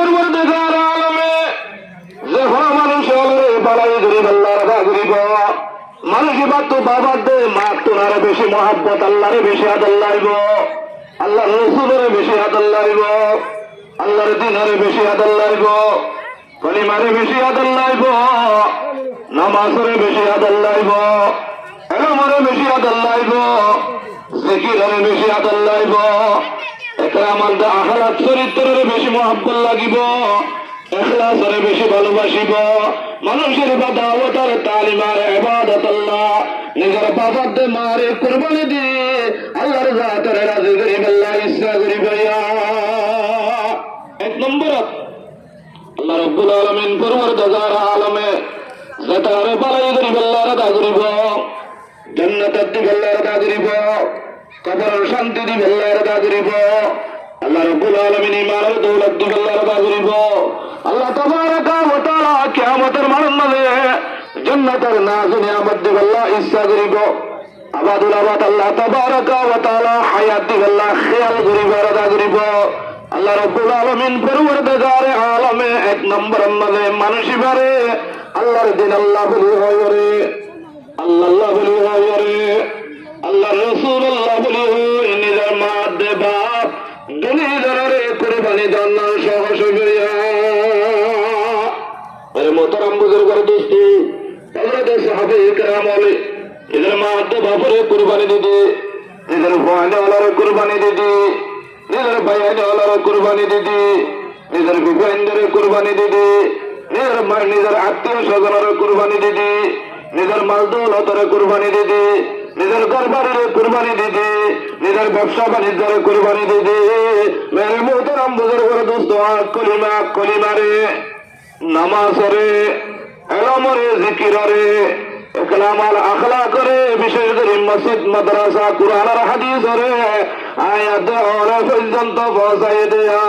পরবর্তীকার আলমে যখন মানুষ বালাই গরিব আল্লাহ রাধা গরিব মানুষ মাত্র বাবার দে মা তোনারে বেশি মহাব্বত আল্লাহরে বেশি আদর লাইব আল্লাহ রসুলের বেশি আদর লাইব আল্লাহর দিনের বেশি আদর লাইব কলিমারে বেশি আদর লাইব নামাজের বেশি আদর লাইব এলমরে বেশি আদর লাইব জিকিরের বেশি আদর লাইব এটা আমাদের আখলাক চরিত্রের বেশি মহাব্বত লাগিব ইখলাসের বেশি ভালোবাসিব মানুষের দাওয়াতের তালিমার ইবাদত আল্লাহ নিজের বাবার মারে কুরবানি দি আল্লাহর জাতের রাজি করিব আল্লাহ ইচ্ছা করিব এক নম্বর আল্লাহ রাব্বুল আলামিন পরওয়ারদিগার আলমে যাতার বালাই করিব আল্লাহ রাধা করিব জান্নাতের দিকে আল্লাহ রাধা করিব কবরের শান্তি দিবে আল্লাহ রাধা করিব আল্লাহ রাব্বুল আলামিন ইমানের দৌলত দিবে আল্লাহ রাধা করিব আল্লাহ তাবারাকা ওয়া তাআলা কিয়ামতের মাঠে জান্নাতের নাজ নিয়ামত দিবে আল্লাহ ইচ্ছা করিব আবাদুল আবাদ আল্লাহ তাবারাকা ওয়া তাআলা হায়াত দিবে আল্লাহ খেয়াল করিব রাধা করিব আল্লাহ রাব্বুল আলামিন পরওয়ারদিগার আলমে এক নম্বর মাঝে মানুষই পারে আল্লাহর দিন আল্লাহ বলি হয় রে আল্লাহ বলি হয় রে আল্লাহ রসুল আল্লাহ বলি হয় নিজের মা দে বাপ দুনিয়ারে কুরবানি দেন সহজ হইয়া মোহতারাম বুজুর্গের দোস্ত হযরত সাহাবে کرام আলী নিজের মা দে বাপরে কুরবানি দিদি নিজের ভাইনে আল্লাহর কুরবানি দিদি নিজের ভাইনে আল্লাহর কুরবানি দিদি নিজের বিবেন্দ্রের কুরবানি দিদি নিজের আত্মীয় স্বজনের কুরবানি দিদি নিজের মাল দৌলতের কুরবানি দিদি নিজের ঘরবাড়ির কুরবানি দিদি নিজের ব্যবসা বাণিজ্যের কুরবানি দিদি মেরে মোহতারাম বুজুর্গের দোস্ত কলিমারে নামাজরে এলমরে জিকিররে কালামাল আখলাকরে বিশেষ করে মসজিদ মাদ্রাসা কুরআন আর হাদিসরে আয়াত ওরা পর্যন্ত পৌঁছাই দেয়া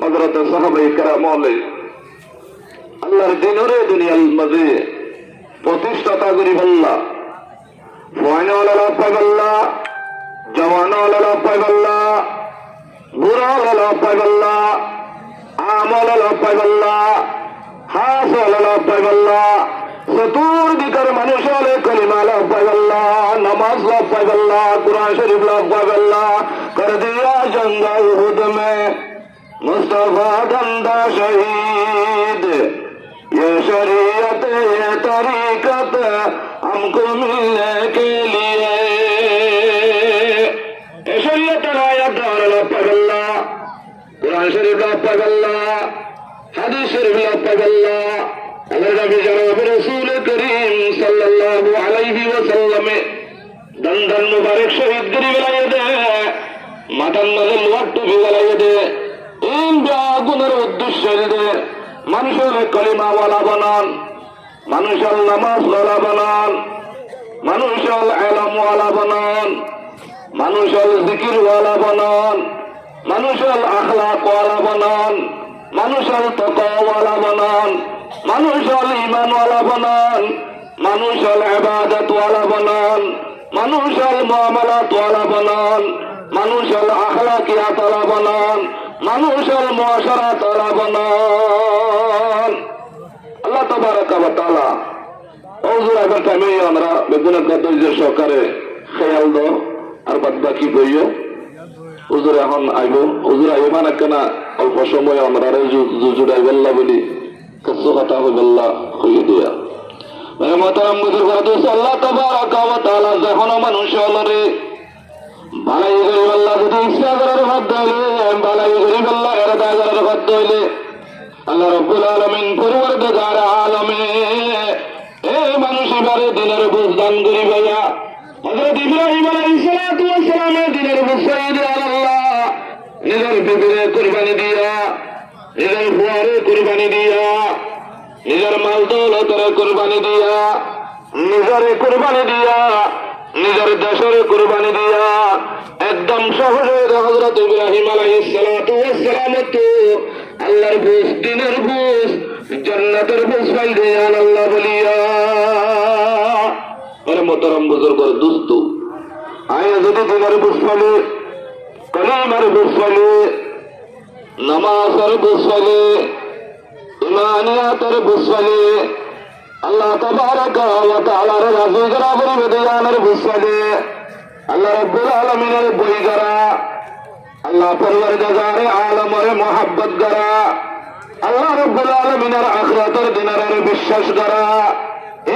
হযরত সাহাবায়ে کرام আল্লাহর দিনরে দুনিয়ার মাঝে প্রতিষ্ঠাতা করি আল্লাহ ওয়াইনাওয়ালা পাইবাল্লাহ জওয়ানওয়ালা পাইবাল্লাহ বুড়াওয়ালা পাইবাল্লাহ আমওয়ালা পাইবাল্লাহ হাসওয়ালা পাইবাল্লাহ চতুর্দিকের মানুষ হলে কলিমা লাভ পাইবাল্লাহ নামাজ লাভ পাইবাল্লাহ কুরআন শরীফ লাভ পাইবাল্লাহ কর দিয়া জঙ্গ উহুদ মে মুস্তাফা দন্দা শহীদ ये शरीयत ये तरीकत हमको मिलने के लिए ये शरीयत आयत अल्लाह पगल्ला कुरान शरीफ ला पगल्ला हदीस शरीफ ला पगल्ला अल्लाह नबी जनाब रसूल करीम सल्लल्लाहु अलैहि वसल्लम दंदन मुबारक शहीद गिरी विलाये दे मातन नजल वक्त भी विलाये दे इन गुनर उद्देश्य दे মানুষের কলিমাওয়ালা বানান মানুষের নামাজওয়ালা বানান মানুষের ইলমওয়ালা বানান মানুষের জিকিরওয়ালা বানান মানুষের আখলাকওয়ালা বানান মানুষের তাকওয়াওয়ালা বানান মানুষের ঈমানওয়ালা বানান মানুষের ইবাদতওয়ালা বানান মানুষের মুআমালাতওয়ালা বানান মানুষের আখলাকিয়াতওয়ালা বানান মানুষের মুআশারাতওয়ালা বানান আল্লাহ তাবারাকা ওয়া তাআলা ওজুর আবার টাইমে আমরা বেগুন গদজের সহকারে খেয়াল দাও আর বাদ বাকি বইও ওজুর এখন আইব ওজুর আইব না কেন অল্প সময় আমরা জুজুড়াই বল্লা বলি কিছু কথা বল্লা হয়ে দিয়া মানে মোহতারাম বুজুর্গ দোস্ত আল্লাহ তাবারাকা ওয়া তাআলা যখন মানুষ হলরে বালাই গরিব আল্লাহ যদি ইচ্ছা করার বাধ্য হইলে বালাই গরিব আল্লাহ ইরাদা করার বাধ্য হইলে আল্লাহ রাব্বুল আলামিন পরওয়ারদিগার আলমে এই মানুষ এবারে দিনের বুঝ দান করি ভাইয়া হযরত ইব্রাহিম আলাইহিস সালাতু ওয়াস সালামের দিনের বুঝ সাইয়্যিদ আল্লাহ নিজের বিবিরে কুরবানি দিয়া নিজের ফুয়ারে কুরবানি দিয়া নিজের মাল দৌলতের কুরবানি দিয়া নিজের কুরবানি দিয়া নিজের দেশের কুরবানি দিয়া একদম সহজে হযরত ইব্রাহিম আলাইহিস সালাতু ওয়াস সালাম তো আল্লাহর বুঝ দিনের বুঝ জান্নাতের বুঝ পাই দেন আল্লাহ বলিয়া আরে মোহতারাম বুজুর্গের দোস্ত আয় যদি দিনের বুঝ পালে কলিমার বুঝ পালে নামাজের বুঝলে ইমানিয়াতের বুঝলে আল্লাহ তাবারাকা ওয়া তাআলার রাজি করা পরিবেদনের বুঝলে আল্লাহ রাব্বুল আলামিনের বই করা আল্লাহ পরওয়ারদিগারে আলমের মোহাব্বত করা আল্লাহ রাব্বুল আলামিনের আখিরাতের দিনের বিশ্বাস করা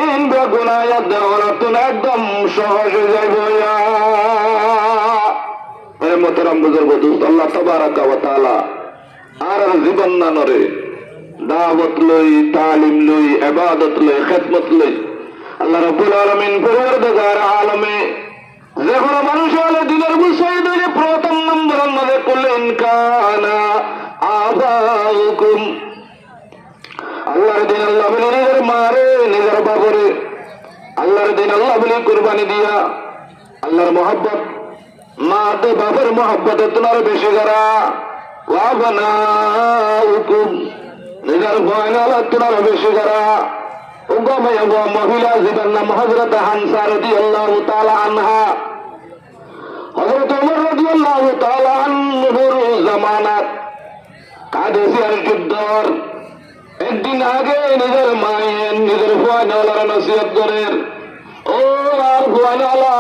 ইন বেগুনায়াত দেওয়ার একদম সহজ হয়ে যাইব মোহতারাম বুজুর্গ দোস্ত আল্লাহ তাবারাকা ওয়া তাআলা আর জীবন না নরে দাওয়াত লই তালিম লই ইবাদত লই খিদমত লই আল্লাহ রাব্বুল আলামিন পরওয়ারদিগার আলমে যে কোনো মানুষ হলে দিনের বিষয় দিলে প্রথম নম্বরের মধ্যে করলেন কানা আবাউকুম আল্লাহর দিন আল্লাহ বলে নিজের মারে নিজের বাবরে আল্লাহর দিন আল্লাহ বলে কুরবানি দিয়া আল্লাহর মোহাব্বত মা দে বাবার মোহাব্বতে তোমার বেশি করা ওয়া বানাউকুম নিজের বয়নালা তোমার বেশি করা মহিলা জীবন নাম হযরত হানসা রাদিয়াল্লাহু তাআলা আনহা হযরত ওমর রাদিয়াল্লাহু তাআলা আনহুর জামানাত কাদেসিয়ার যুদ্ধর একদিন আগে নিজের মায়ের নিজের ফুয়ানালার নসিহত করেন ও আর ফুয়ানালা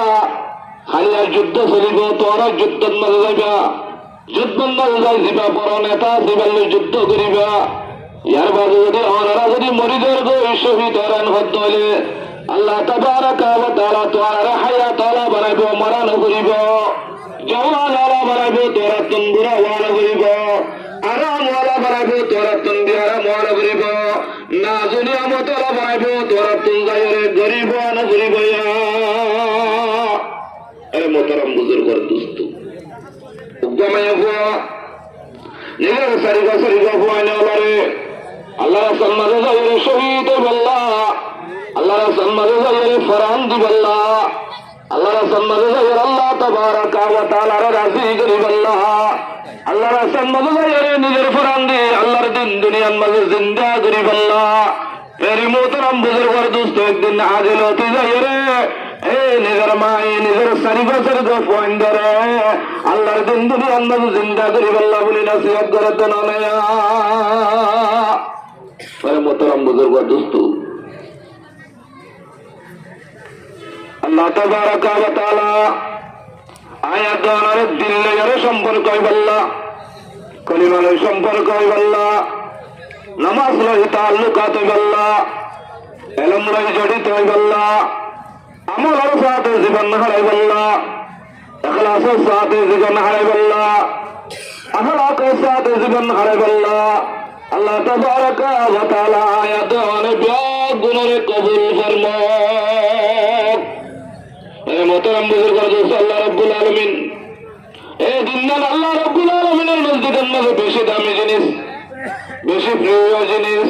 হালিয়ার যুদ্ধ চলিব তোরা যুদ্ধের মাঝে যাইবা যুদ্ধ মাঝে যাই যাবা বড় নেতা জীবনের যুদ্ধ করিবা ইয়ার বাদে যদি ওনারা যদি মরিদের গই শহীদ হরান হতে হলে আল্লাহ তাবারাকা ওয়া তাআলা তোর হায়াত আলা বানাইব মরণ করিব জওয়ান আলা বানাইব তোরা তন্দুরা ওয়ালা করিব আরাম ওয়ালা বানাইব তোরা তন্দি আরাম ওয়ালা করিব না দুনিয়ামত আলা বানাইব তোরা তুঙ্গায়রে গরিব না করিব আরে মোহতারাম বুজুর্গর দোস্ত উগ্গমায়া হুয়া নিজের সারিগা সারিগা হুয়াইনা ওলারে আল্লাহ সম্মানে যাইরে শহীদ বল্লাহ আল্লাহ সম্মানে যাইরে ফরান দি বল্লাহ আল্লাহ সম্মানে যাইরে আল্লাহ তাবারাকা ওয়া তাআলার রাজি করি বল্লাহ আল্লাহ সম্মানে যাইরে নিজের ফরান দি আল্লাহর দিন দুনিয়ার মাঝে জিন্দা করি বল্লাহ এরি মোহতারাম বুজুর্গর দোস্ত একদিন আজিল হতে যাইরে এ নিজের মাই নিজের সারিগা সারিগা ফোন ধরে আল্লাহর দিন দুনিয়ার মাঝে জিন্দা করি বল্লাহ বলি নসিহত করে তো না মোহতারাম বুজুর্গ দোস্ত আল্লাহ তাবারাকা ওয়া তাআলা আয়াত আর দিলের সম্পর্ক বল্লা কলিমার সম্পর্ক বল্লা নামাজ লই তাআল্লুকাত বল্লা ইলম লই জড়িত বল্লা আমলের সাথে জীবন হারাই বল্লা ইখলাসের সাথে জীবন হারাই বল্লা আখলাকের সাথে জীবন হারাই বল্লা আল্লাহ তাবারাকা ওয়া তাআলা আয়াত অনেক গুণের কবুল ফরমাক এ মোহতারাম বুজুর্গ দোস্ত আল্লাহ রাব্বুল আলামিন এই দিনদার আল্লাহ রাব্বুল আলামিনের মসজিদের মধ্যে বেশি দামি জিনিস বেশি প্রিয় জিনিস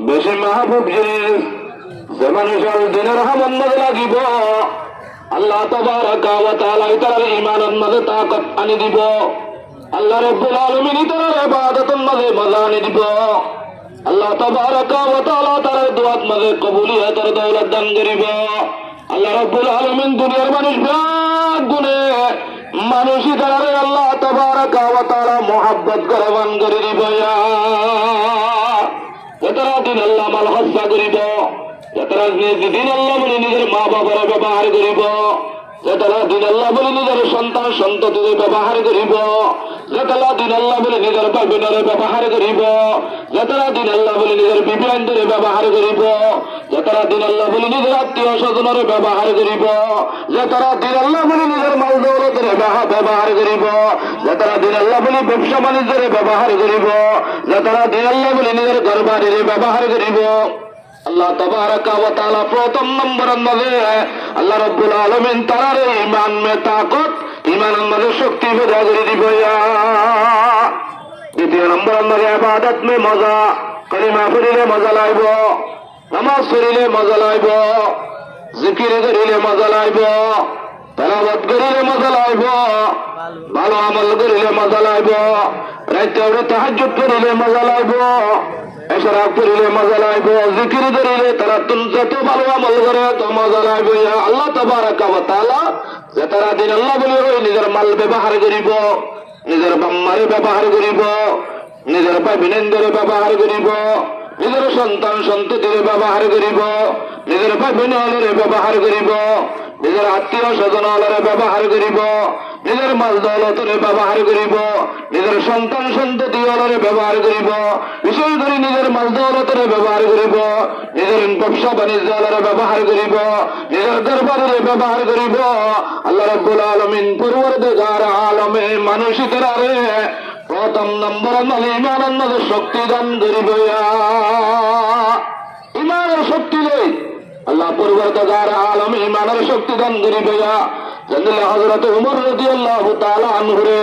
বেশি মাহবুব জিনিস যে মানুষের দিনের হামন মধ্যে লাগিব আল্লাহ তাবারাকা ওয়া তাআলা তার ঈমানের মধ্যে তাকত আনি দিব আল্লাহ রাব্বুল আলামিন তার ইবাদতের মধ্যে মজা আনি দিব আল্লাহ তাবারাকা ওয়া তাআলা তার দুআত মধ্যে কবুলিয়তের দৌলত দান করিব আল্লাহ রাব্বুল আলামিন দুনিয়ার মানুষ ভাগ গুণে মানুষই তারে আল্লাহ তাবারাকা ওয়া তাআলা মোহাব্বত করবান করে দিব যারা দিন আল্লাহ মাল হত্যা করিব যারা দিন আল্লাহ বলে নিজের মা বাবার ব্যবহার করিব যারা দিন আল্লাহ বলে নিজের সন্তান সন্ততির ব্যবহার করিব যারা দিন আল্লাহ বলে নিজের ভাই বোনের ব্যবহার করিব যারা দিন আল্লাহ বলে নিজের বিবিয়ানদের ব্যবহার করিব যারা দিন আল্লাহ বলে নিজের আত্মীয় স্বজনের ব্যবহার করিব যারা দিন আল্লাহ বলে নিজের মাল দৌলতের ব্যবহার করিব যারা দিন আল্লাহ বলে ব্যবসা বাণিজ্যের ব্যবহার করিব যারা দিন আল্লাহ বলে নিজের ঘর বাড়ির ব্যবহার করিব আল্লাহ তাবারাকা ওয়া তাআলা প্রথম নম্বরের মধ্যে আল্লাহ রাব্বুল আলামিন তার ঈমান মে তাকত ঈমানের মধ্যে শক্তি প্রদান করে দিব দ্বিতীয় নম্বরের মধ্যে ইবাদত মে মজা কলিমা পড়িলে মজা লাইব নামাজ পড়িলে মজা লাইব জিকির করিলে মজা লাইব তেলাওয়াত করিলে মজা লাইব ভালো আমল করিলে মজা লাইব রাতে তাহাজ্জুদ করিলে মজা লাইব এশরাক করিলে মজা লাইব জিকির করিলে তারা যত ভালো আমল করে তো মজা লাইব আল্লাহ তাবারাকা ওয়া তাআলা যারা দিন আল্লাহ বলে ওই নিজের মাল ব্যবহার করিব নিজের বাম্মারে ব্যবহার করিব, নিজের ভাবিনেন্দ্রে ব্যবহার করিব, নিজের সন্তান সন্ততিরে ব্যবহার করিব, নিজের ভাবিনরে ব্যবহার করিব, নিজের আত্মীয় স্বজনরে ব্যবহার করিব, নিজের মাল দৌলতরে ব্যবহার করিব, নিজের সন্তান সন্ততি অলরে ব্যবহার করিব, বিশেষ করে নিজের মাল দৌলতরে ব্যবহার করিব, নিজের ব্যবসা বাণিজ্য অলরে ব্যবহার করিব, নিজের দরবারে ব্যবহার করিব। আল্লাহ রাব্বুল আলামিন পরওয়ারদিগার আলমে মানুষিকরারে প্রথম নম্বর ইমানের মধ্যে শক্তি দান করিব। ইমানের শক্তি লই আল্লাহ পরওয়ারদিগার আলমে ইমানের শক্তি দান করিব। জানলে হযরত উমর রাদিয়াল্লাহু তাআলা আনহুরে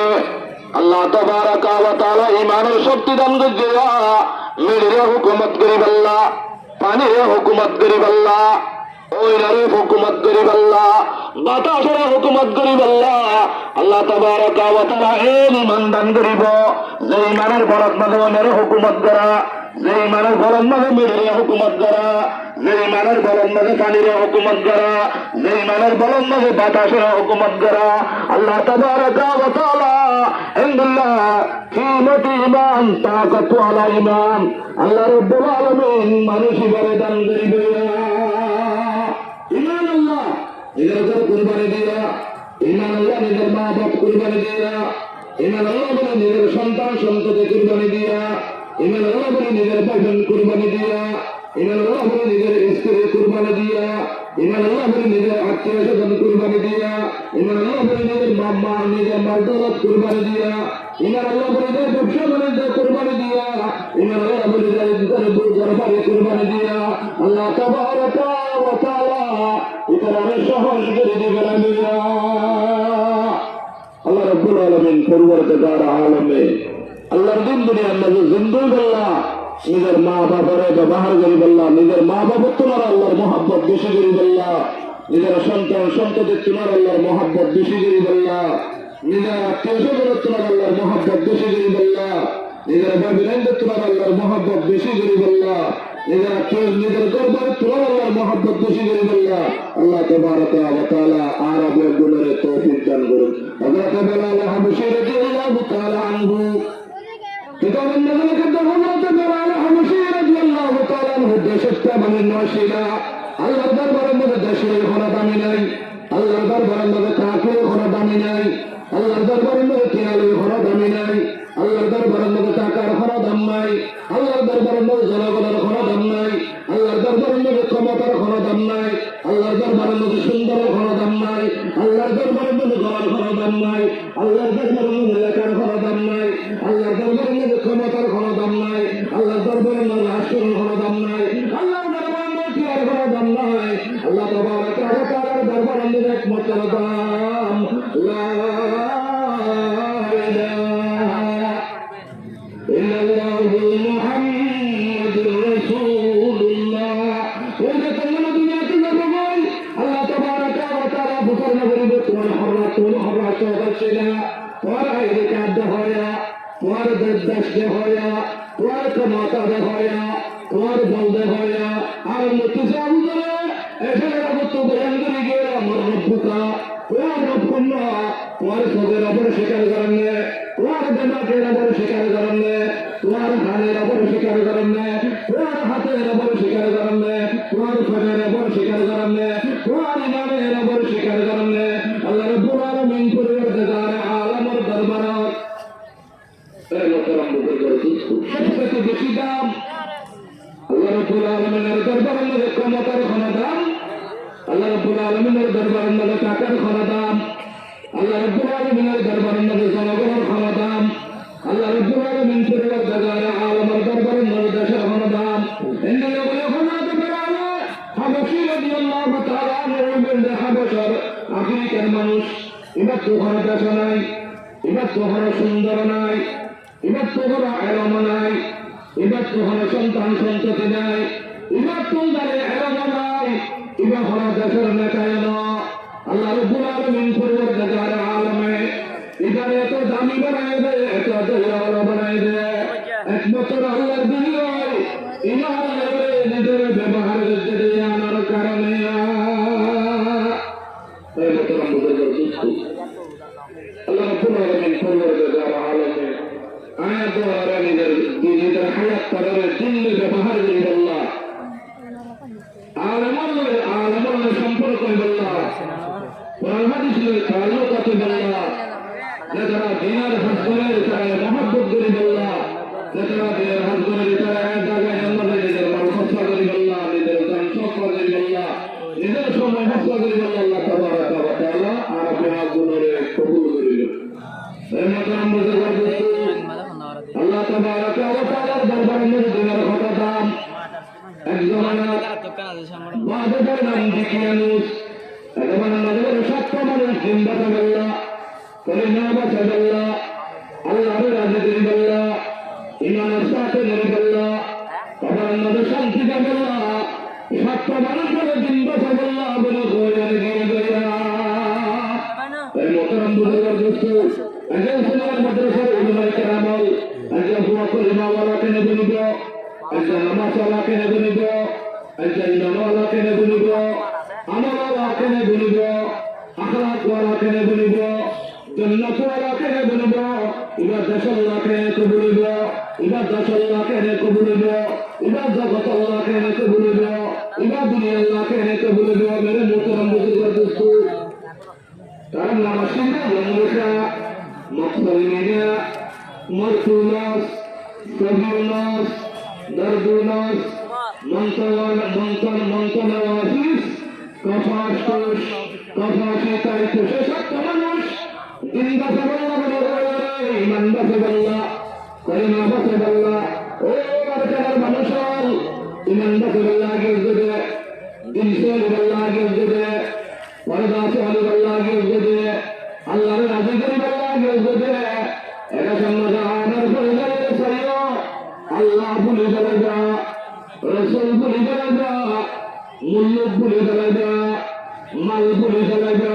আল্লাহ তাবারাকা ওয়া তাআলা ইমানের শক্তি দান করিয়া মেরে হুকুমত করিব আল্লাহ, পানিরে হুকুমত করিব আল্লাহ, ওইনারে হুকুমত করিব আল্লাহ, বাতাসের হুকুমত করিব আল্লাহ। আল্লাহ তাবারাকা ওয়া তাআলা এই ইমান দান করিব যে ইমানের বলত মাঝে ওইনারে হুকুমত করা, যে ইমানের বলত মাঝে মেরে হুকুমত করা, যে ইমানের বলত মাঝে পানিরে হুকুমত করা, যে ইমানের বলত মাঝে বাতাসের হুকুমত করা। আল্লাহ তাবারাকা ওয়া তাআলা ইনদাল্লাহ কিমত ইমান তাকাত আলা ইমান। আল্লাহ রাব্বুল আলামিন মানুষিবারে দান করিব। ইমান আল্লাহ নিজের ঘর কুরবানি দিয়া, ইমান আল্লাহ নিজের মা বাপ কুরবানি দিয়া, ইমান আল্লাহ বলে নিজের সন্তান সন্ততি কুরবানি দিয়া, ইমান আল্লাহ বলে নিজের ভাইবোন কুরবানি দিয়া, ইমান আল্লাহ বলে নিজের স্ত্রী কুরবানি দিয়া, ইমান আল্লাহ বলে নিজের আত্মীয় স্বজন কুরবানি দিয়া, ইমান আল্লাহ বলে নিজের মাম্মা নিজের মাল দৌলত কুরবানি দিয়া, ইমান আল্লাহ বলে নিজের ব্যবসা বাণিজ্য কুরবানি দিয়া, ইমান আল্লাহ বলে নিজের দরবারে কুরবানি দিয়া। আল্লাহ তাবারাকা ওয়া তাআলা ইকরারে সহজ করে দিবেন। আল্লাহ রাব্বুল আলামিন পরওয়ারদিগার আলমে আল্লাহর দিন দুনিয়ার মাঝে জিন্দুই আল্লাহ নিজের মা বাবারে ব্যবহার করি বললা, নিজের মা বাবা তোমার আল্লাহর মহব্বত বেশি করি বললা, নিজের সন্তান সন্ততি তোমার আল্লাহর মহব্বত বেশি করি বললা, নিজের আত্মীয় স্বজন তোমার আল্লাহর মহব্বত বেশি করি বললা, নিজের ভাবিনেন্দ্র তোমার আল্লাহর মহব্বত বেশি করি বললা, নিজের আত্মীয় নিজের দরবারে তোমার আল্লাহর মহব্বত বেশি করি বললা। আল্লাহ তাবারাকা ওয়া তাআলা আরব গুণের তৌফিক দান করুন। হযরত বেলাল হাবশী রাদিয়াল্লাহু তাআলা আনহু কিতাবের নাযিল করতে হযরত বেলাল হাবশী রাদিয়াল্লাহু তাআলা আনহু দেশটা মানে নশিলা। আল্লাহর দরবারের মধ্যে দেশের কোনো দামি নাই, আল্লাহর দরবারের মধ্যে কাকের কোনো দামি নাই, আল্লাহর দরবারের মধ্যে খেয়ালের কোনো দামি নাই, আল্লাহর দরবারের মধ্যে টাকার কোনো দাম নাই, আল্লাহর দরবারের মধ্যে জনগণের কোনো দাম নাই, আল্লাহর দরবারের মধ্যে ক্ষমতার কোনো দাম নাই, আল্লাহর দরবারের মধ্যে সুন্দরের কোনো দাম নাই, আল্লাহর দরবারের মধ্যে গলার কোনো দাম নাই, আল্লাহর দরবারের মধ্যে লেখার কোনো দাম নাই, আল্লাহর দরবারের মধ্যে ক্ষমতার কোনো দাম নাই, আল্লাহর দরবারের মধ্যে রাষ্ট্রের কোনো দাম নাই, আল্লাহর দরবারের মধ্যে টিয়ার কোনো দাম নাই। আল্লাহ তাবারাকা ওয়া তাআলার দরবারের মধ্যে একমাত্র দাম লা ইলাহা ইল্লাল্লাহু মুহাম্মাদুর রাসূলুল্লাহ। ওই তোমরা দুনিয়াতে যাবে বল আল্লাহ তাবারাকা ওয়া তাআলা বুঝানো বলবে তোমার হররাত হচ্ছে না, তোমার আইরে কাদ হয়া, তোমার দেশ হয়া, তোমার ক্ষমতা হয়া, তোমার বলদে হয়া আর মুতিজাম করে এখানে রাবত বয়ান করে গিয়ে আমার রব্বুকা তোমার রব্বুল্লাহ তোমার সবের ওপর স্বীকার করেন, তোমার দেমাকের ওপর স্বীকার করেন, তোমার হানের ওপর স্বীকার করেন, তোমার হাতের ওপর স্বীকার করেন, তোমার ফেরের ওপর স্বীকার করেন, তোমার ইমানের ওপর স্বীকার করেন। আল্লাহ রাব্বুল আলামিন পরওয়ারদিগার আলমের দরবারত এই মোহতারাম বুজুর্গ সবচেয়ে বেশি দাম আল্লাহ রাব্বুল আলামিনের দরবারের মধ্যে ক্ষমতার কোনো দাম, আল্লাহ রাব্বুল আলামিনের দরবারের মধ্যে টাকার কোনো দাম, আল্লাহ রাব্বুল আলামিনের দরবারের মধ্যে জনগণের কোনো দাম, আল্লাহ রাব্বুল আলামিন পরওয়ারদিগার আলমের দরবারের মধ্যে দেশের কোনো দাম। ইন্নাল হযরত বেলাল হাবশী রাদিয়াল্লাহু তাআলা আনহু হাবশার আফ্রিকার মানুষ, এবার তো কোনো দেশ নাই, এবার তো কোনো সুন্দর নাই, এবার তো কোনো আলম নাই, এবার তো কোনো সন্তান সন্ততি নাই, এবার তো যারে আলম নাই, এবার কোনো দেশের নেতায় না। আল্লাহ রাব্বুল আলামিন পরওয়ারদিগার আলমে এবারে এত দামি বানায় দেয়, এত দয়াওয়ালা বানায় দেয় একমাত্র আল্লাহর দুনিয়ায় ইমান নিজের ব্যবহার করতে আনার কারণে। আল্লাহ রাব্বুল আলামিন পরওয়ারদিগার দিলের চায় মহব্বত করি বললা যেটা দিয়ে হাত করে দিতে জায়গায় আল্লাহ নিজের মাল খরচা করি বললা নিজের দান সফা করি বললা নিজের সময় খরচা করি বললা আল্লাহ তাবারাক ওয়া তাআলা আর আপনার গুণরে কবুল করিল এই মতাম বুঝে করবে আল্লাহ তাবারাক ওয়া তাআলার দরবারে মেরে দিনের কথা দাম একজন বাদে নাম দিকিয়ানুস একজন নজর সত্য মানুষ জিন্দা বললা কলিমা বাঁচা বললা আল্লাহর রাজি করি বললা ইমানের সাথে ধরে বললা বাবার নজর শান্তি বললা সত্য মানুষ বলে দিন বাঁচা বললা বলে গোয়ার গিয়ে গয়া এই মোহতরম বুজুর্গ দোস্ত একজন সিনিয়র মাদ্রাসার উলামায়ে কেরামল একজন হুয়া কলিমাওয়ালাকে নেবে নিব একজন নামাজওয়ালাকে নেবে নিব একজন ইমানওয়ালাকে নেবে নিব আমলওয়ালাকে নেবে নিব আখলাকওয়ালাকে নেবে নিব জন্নাতওয়ালাকে নেবে নিব ইবাদতওয়ালাকে কবুল নিব ইবাদতওয়ালাকে কবুল নিব ইবাদতওয়ালাকে কবুল নিব ইবাদুল্লাহকে কবুল নিব মেরে মোহতরম বুজুর্গ দোস্ত কারণ নামাজিনা জন্মকা মকসদিনা মরসুলাস সবিউলাস দরদুলাস মন্তনওয়াজিস কফাশুস কফাশিতাই তুষে সত্য মানুষ জিন্দা সবল্লা বলে ইমান বাসে বল্লা কলিমা বাসে বল্লা ও বারকার মানুষ ইমান বাসে বল্লা গিয়ে দেবে দিন সে বল্লা গিয়ে দেবে পর্দা সে বল্লা গিয়ে দেবে আল্লাহর রাজি করি বল্লা গিয়ে দেবে এটা সম্মত আমার পরিবারের সরিও আল্লাহ ভুলে চলে যা রসুল ভুলে চলে যা মূল্য ভুলে চলে যা মাল ভুলে চলে যা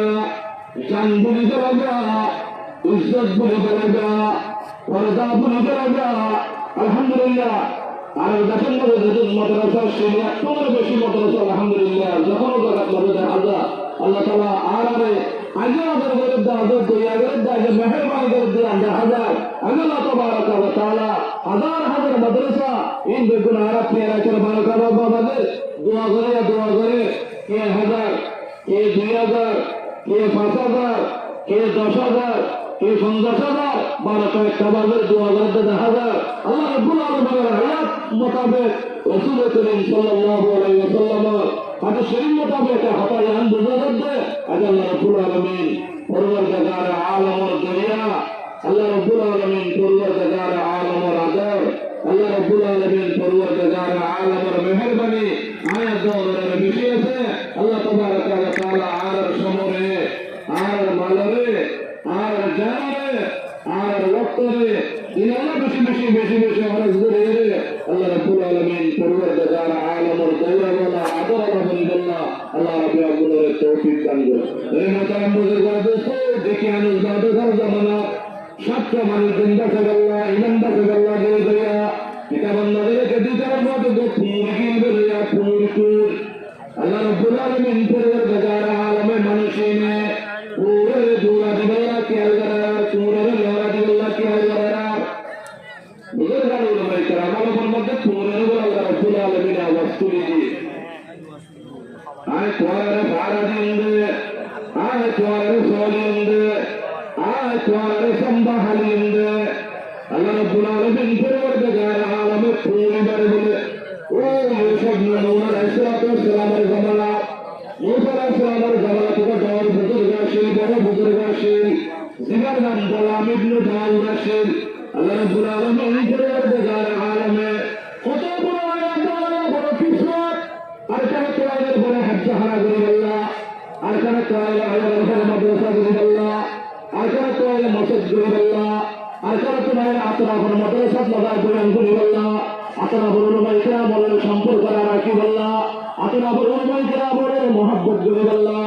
জান ভুলে চলে যা ইজ্জত ভুলে চলে যা পর্দা ভুলে চলে যা আলহামদুলিল্লাহ আর দেখেন মাদ্রাসা সেই ১ বেশি মাদ্রাসা আলহামদুলিল্লাহ যখন আল্লাহ তাআলা আর আগে আমাদের বিরুদ্ধে আদর করি আগে মেহরবানি করে দিলাম ১০০০ আল্লাহ তাবারাক ওয়া তাআলা হাজার মাদ্রাসা ইন বেগুন আরাফ নিয়ে রাখেন বারাকাত বাবাদের দোয়া করে কে ১০০০ কে ২০০০ কে ৫০০০ কে ১০০০০ কে ৫০০০০ বারাকাত বাবাদের দোয়া করে ১০০০০ আল্লাহ রাব্বুল আলামিনের আয়াত মোতাবেক রাসূল করিম সাল্লাল্লাহু আলাইহি ওয়াসাল্লাম হাদিস শরীফ মোতাবেক হতায়ান বুঝাতে আল্লাহ রাব্বুল আলামিন পরওয়ারদিগার আলম ওয়াল দুনিয়া আল্লাহ রাব্বুল আলামিন পরওয়ারদিগার আলম ওয়াল আযাব আল্লাহ রাব্বুল আলামিন পরওয়ারদিগার আলম ওয়াল মেহেরবানি আয়াত দওয়ারের বিষয় আছে আল্লাহ তাবারাক ওয়া তাআলা আর সমরে আর মালরে আর জানে আর ওয়াক্তরে ইনালা বেশি হরজ করে আল্লাহ রাব্বুল আলামিন পরওয়ারদিগার আলম ওয়াল দওয়ারা আদর আলহামদুলিল্লাহ আল্লাহ রাব্বুল আলামিনের তৌফিক দান করে এই মোহতারাম বুজুর্গ দোস্ত দেখি আনুস বাদশার জামানা সত্য মানুষ জিন্দা সাল্লাল্লাহ ইমানদার সাল্লাল্লাহ দিয়ে দেয়া কিতাব নজরে দিদার মতো মুরগিন বেরিয়া ফুরকুর আল্লাহ রাব্বুল আলামিন পরওয়ারদিগার আলমে মানুষিনে পুরে দুয়া দিবেলা খেয়াল করা পুরে লড়া দিবেলা খেয়াল করা বুজুর্গান উলামায়ে কেরামের মধ্যে পুরে আল্লাহ রাব্বুল আলামিন আওয়াজ তুলে দিয়ে আয় তোয়ারে ভাড়া দিন্দে আয় তোয়ারে সোলিন্দে আয় তোয়ারে সম্বাহালিন্দে আল্লাহ রাব্বুল আলামিন পরওয়ারদিগার আলমে পুরে বারে বলে ও ইউসুফ নূর আলাইহিস সালামের জামানা মুসা আলাইহিস সালামের জামানা থেকে বড় বুজুর্গ আসেন জিগার নাম গোলাম ইবনে দাউদ আসেন আল্লাহ রাব্বুল আলামিন পরওয়ারদিগার আলমে কত বড় আয়াত বড় কিসমত আর কেন কোরআনের বড় হাজ্জ হারা করি আল্লাহ আর কেন কোরআনের মাদ্রাসা করি আল্লাহ আর কেন কোরআনের মসজিদ করি আল্লাহ আর কেন তোমার আতরাফের মাদ্রাসা লাগাই বয়ান করি আল্লাহ আতরাফের উলামায়ে কেরামের সম্পর্ক রাখি আল্লাহ আতরাফের উলামায়ে কেরামের মহব্বত করি আল্লাহ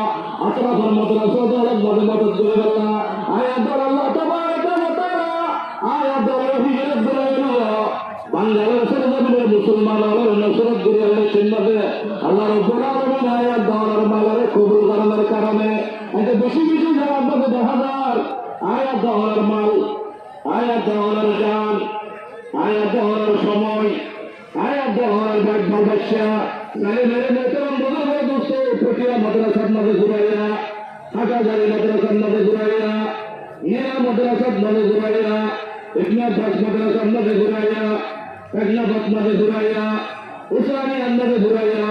আতরাফের মাদ্রাসা দরদ মদদ করি আল্লাহ আয়াত আল্লাহ তাবারাক ওয়া তাআলা আয়াত হিজরত করে বাংলাদেশের জমিনের মুসলমানদের নসরত করি আল্লাহ সুন্নতে আল্লাহ রাব্বুল আলামিন আয়াত দওয়ার মালারে কবুল করার কারণে এটা বেশি যারা আপনাদের ১০০০০ আয়াত দওয়ার মাল আয়াত দওয়ার জান আয়াত দওয়ার সময় আয়াত দওয়ার ব্যবসা মেরে মোহতরম বুজুর্গ দোস্ত প্রক্রিয়া মাদ্রাসার মাঝে ঘুরাইয়া হাজারি মাদ্রাসার মাঝে ঘুরাইয়া মেরা মাদ্রাসাত মাঝে ঘুরাইয়া ইবনে আব্বাস মাদ্রাসার মাঝে ঘুরাইয়া একনা বাস মাঝে ঘুরাইয়া উসানি আন্দাজে ঘুরাইয়া